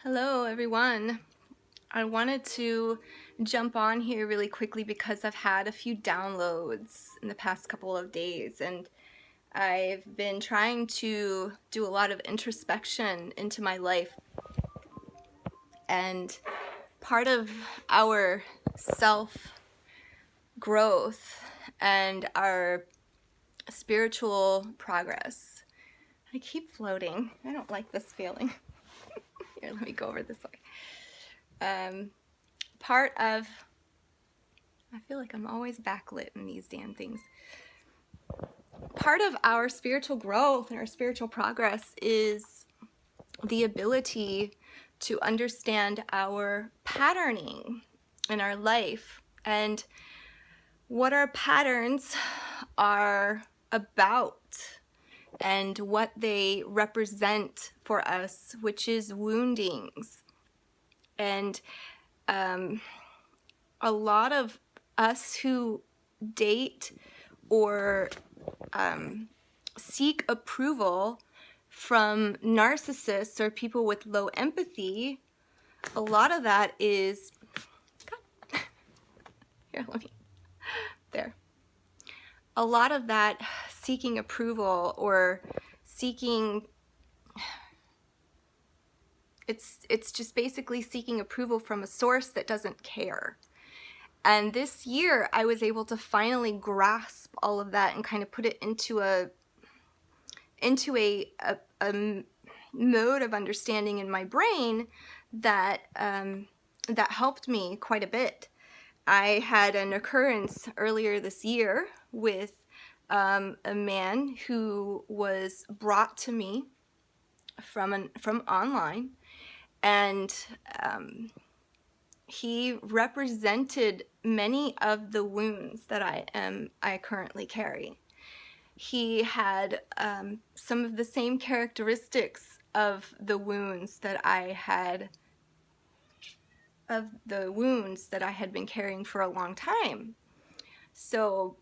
Hello, everyone. I wanted to jump on here really quickly because I've had a few downloads in the past couple of days, and I've been trying to do a lot of introspection into my life. And part of our self growth and our spiritual progress. I keep floating. I don't like this feeling. Here, let me go over this way. Part of, I feel like I'm always backlit in these damn things. Part of our spiritual growth and our spiritual progress is the ability to understand our patterning in our life and what our patterns are about and what they represent for us, which is woundings. And a lot of us who date or seek approval from narcissists or people with low empathy, a lot of that is, here, let me, there. A lot of that seeking approval or seeking, it's just basically seeking approval from a source that doesn't care. And this year I was able to finally grasp all of that and kind of put it into a mode of understanding in my brain that that helped me quite a bit. I had an occurrence earlier this year with a man who was brought to me from online, and he represented many of the wounds that I currently carry. He had some of the same characteristics of the wounds that I had been carrying for a long time. So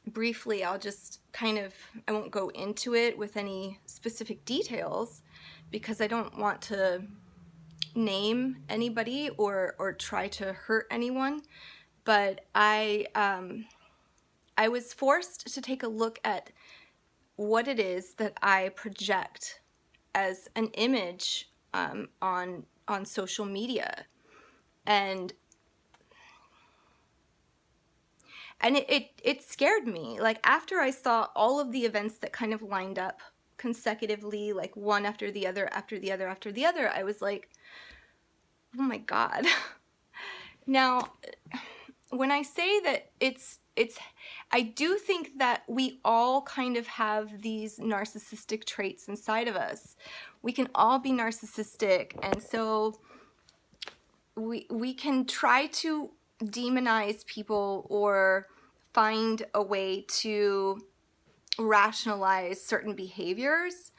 briefly, I'll just I won't go into it with any specific details because I don't want to name anybody or try to hurt anyone, but I was forced to take a look at what it is that I project as an image on social media, and it scared me. Like, after I saw all of the events that kind of lined up consecutively, like one after the other, after the other, after the other, I was like, oh my God. Now, when I say that I do think that we all kind of have these narcissistic traits inside of us. We can all be narcissistic, and so we can try to demonize people or find a way to rationalize certain behaviors.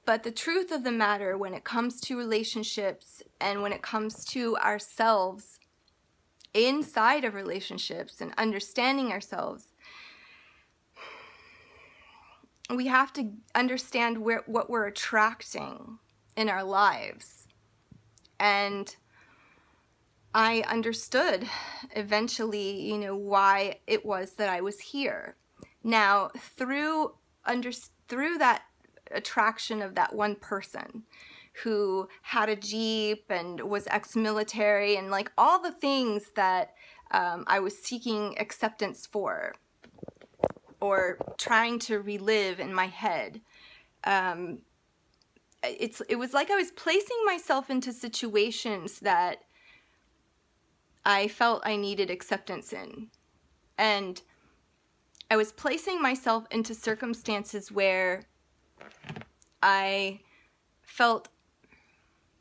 But the truth of the matter, when it comes to relationships and when it comes to ourselves inside of relationships and understanding ourselves, we have to understand what we're attracting in our lives. And I understood eventually, why it was that I was here. Now, through that attraction of that one person who had a Jeep and was ex-military and like all the things that I was seeking acceptance for or trying to relive in my head, it was like I was placing myself into situations that I felt I needed acceptance in. And I was placing myself into circumstances where I felt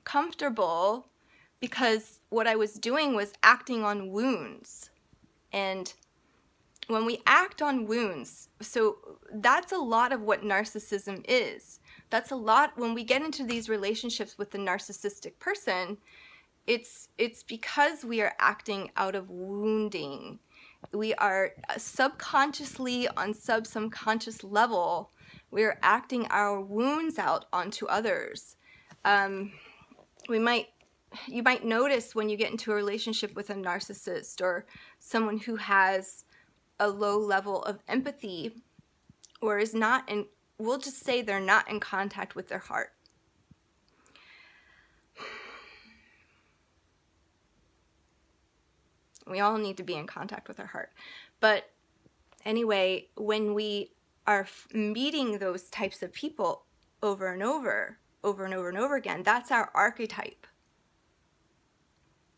comfortable because what I was doing was acting on wounds. And when we act on wounds, so that's a lot of what narcissism is. That's a lot when we get into these relationships with the narcissistic person. It's because we are acting out of wounding. We are subconsciously, on subconscious level, we are acting our wounds out onto others. you might notice when you get into a relationship with a narcissist or someone who has a low level of empathy, or is not in, we'll just say they're not in contact with their heart. We all need to be in contact with our heart. But anyway, when we are meeting those types of people over and over again, that's our archetype.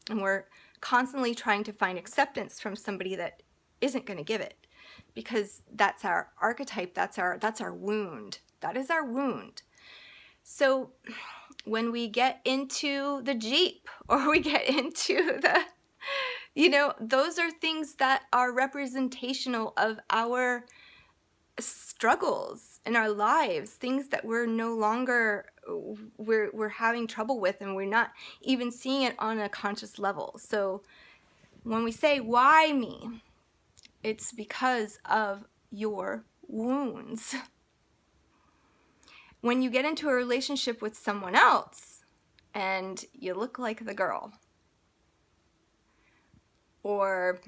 And we're constantly trying to find acceptance from somebody that isn't going to give it, because that's our archetype, that's our wound. That is our wound. So when we get into the Jeep, or we get into the, those are things that are representational of our struggles in our lives, things that we're no longer, we're having trouble with, and we're not even seeing it on a conscious level. So when we say, why me? It's because of your wounds. When you get into a relationship with someone else and you look like the girl, or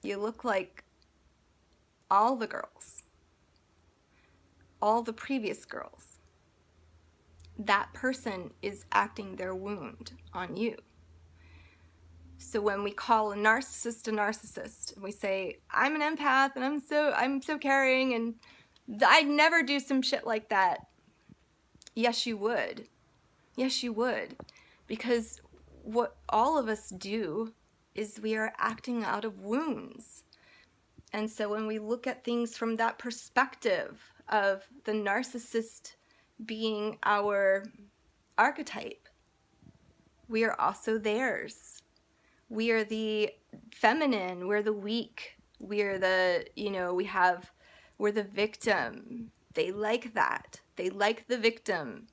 you look like all the girls, all the previous girls, that person is acting their wound on you. So when we call a narcissist, and we say, I'm an empath and I'm so caring and I'd never do some shit like that. Yes, you would. Yes, you would. Because what all of us do is we are acting out of wounds. And so when we look at things from that perspective of the narcissist being our archetype, we are also theirs. We are the feminine, we're the weak, we're the, we're the victim. They like that. They like the victim.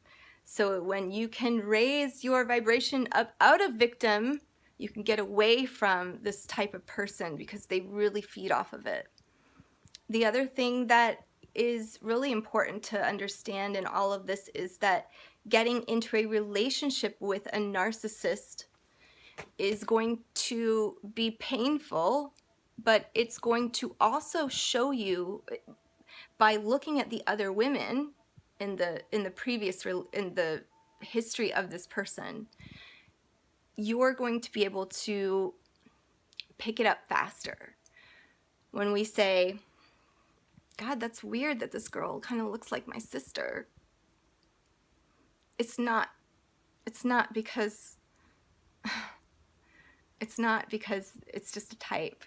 So when you can raise your vibration up out of victim, you can get away from this type of person, because they really feed off of it. The other thing that is really important to understand in all of this is that getting into a relationship with a narcissist is going to be painful, but it's going to also show you, by looking at the other women in the history of this person, you're going to be able to pick it up faster. When we say, God, that's weird that this girl kind of looks like my sister, it's not because it's just a type.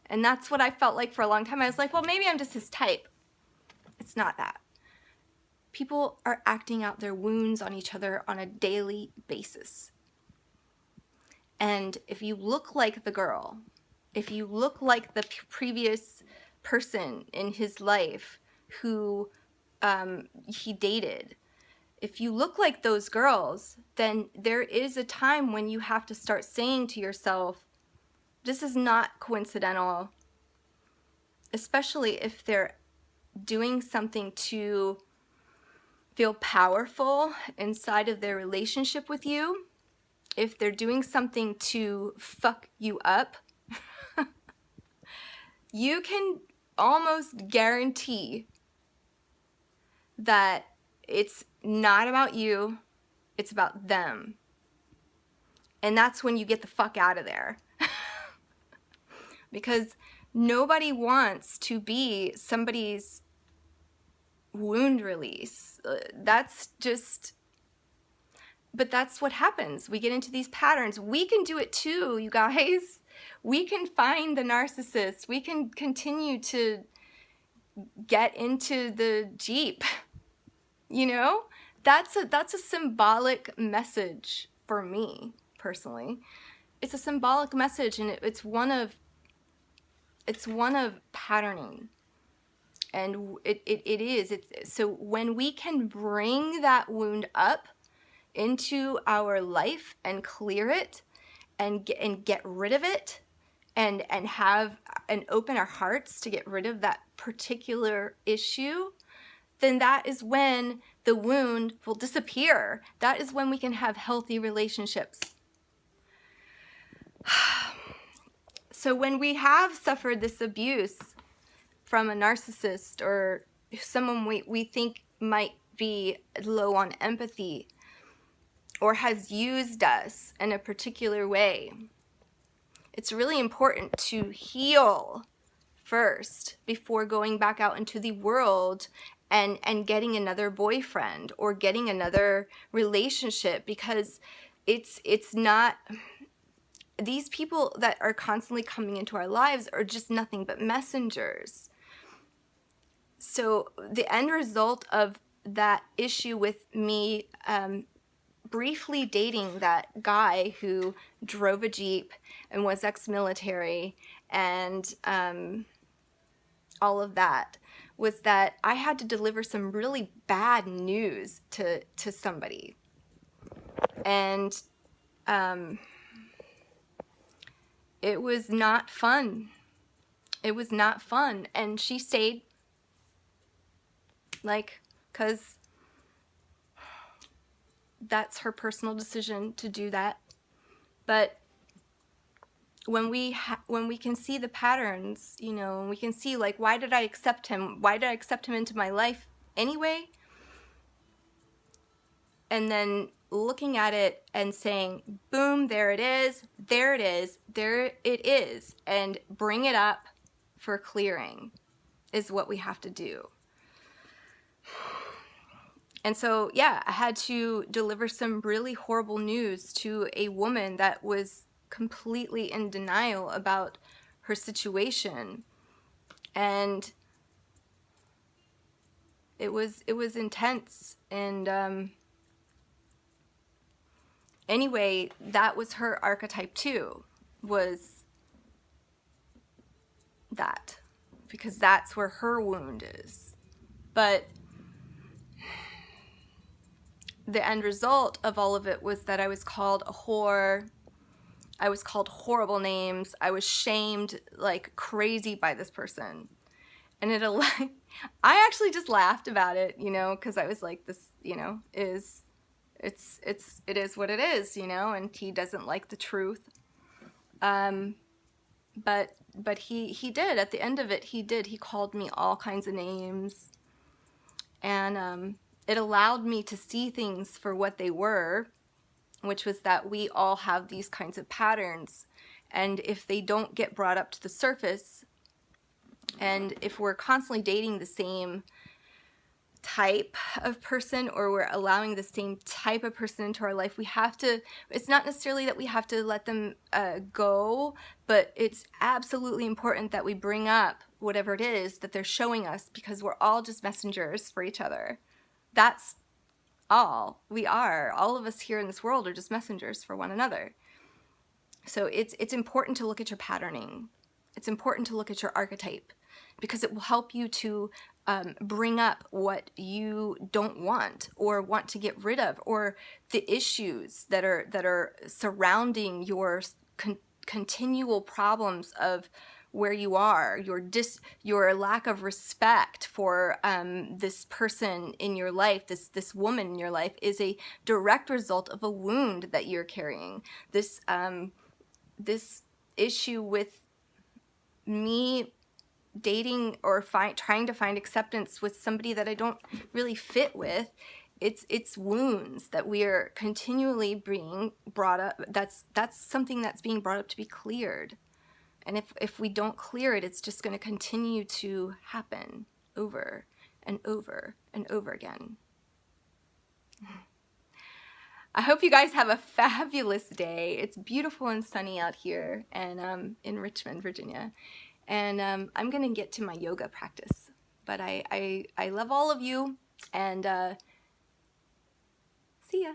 And that's what I felt like for a long time. I was like, well, maybe I'm just his type. It's not that. People are acting out their wounds on each other on a daily basis. And if you look like the girl, if you look like the previous person in his life who he dated, if you look like those girls, then there is a time when you have to start saying to yourself, this is not coincidental, especially if they're doing something to feel powerful inside of their relationship with you. If they're doing something to fuck you up, you can almost guarantee that it's not about you, it's about them. And that's when you get the fuck out of there. Because nobody wants to be somebody's wound release. But that's what happens. We get into these patterns. We can do it too, you guys. We can find the narcissist. We can continue to get into the Jeep. That's a symbolic message for me personally. It's a symbolic message, and it's one of patterning. And it is. So when we can bring that wound up into our life and clear it and get rid of it and open our hearts to get rid of that particular issue, then that is when the wound will disappear. That is when we can have healthy relationships. So when we have suffered this abuse from a narcissist or someone we think might be low on empathy or has used us in a particular way, it's really important to heal first before going back out into the world and getting another boyfriend or getting another relationship, because it's not, these people that are constantly coming into our lives are just nothing but messengers. So the end result of that issue with me briefly dating that guy who drove a Jeep and was ex-military and all of that was that I had to deliver some really bad news to somebody. And it was not fun. It was not fun. And she stayed, like, because that's her personal decision to do that. But when we can see the patterns, you know, and we can see, like, why did I accept him? Why did I accept him into my life anyway? And then looking at it and saying, boom, there it is, there it is, there it is, and bring it up for clearing is what we have to do. And so, yeah, I had to deliver some really horrible news to a woman that was completely in denial about her situation. And it was intense. And anyway, that was her archetype too, was that, because that's where her wound is. But the end result of all of it was that I was called a whore. I was called horrible names. I was shamed like crazy by this person. And I actually just laughed about it, you know, because I was like, this, you know, it is what it is, you know, and he doesn't like the truth. But he did, at the end of it, he called me all kinds of names. And it allowed me to see things for what they were, which was that we all have these kinds of patterns. And if they don't get brought up to the surface, and if we're constantly dating the same type of person, or we're allowing the same type of person into our life, we have to, it's not necessarily that we have to let them go, but it's absolutely important that we bring up whatever it is that they're showing us, because we're all just messengers for each other. That's all we are. All of us here in this world are just messengers for one another. So it's important to look at your patterning. It's important to look at your archetype, because it will help you to bring up what you don't want or want to get rid of, or the issues that are surrounding your continual problems of where you are, your lack of respect for this person in your life, this woman in your life, is a direct result of a wound that you're carrying. This issue with me dating or trying to find acceptance with somebody that I don't really fit with, it's wounds that we are continually being brought up. That's something that's being brought up to be cleared. And if we don't clear it, it's just going to continue to happen over and over and over again. I hope you guys have a fabulous day. It's beautiful and sunny out here, and in Richmond, Virginia. And I'm going to get to my yoga practice. But I love all of you, and see ya.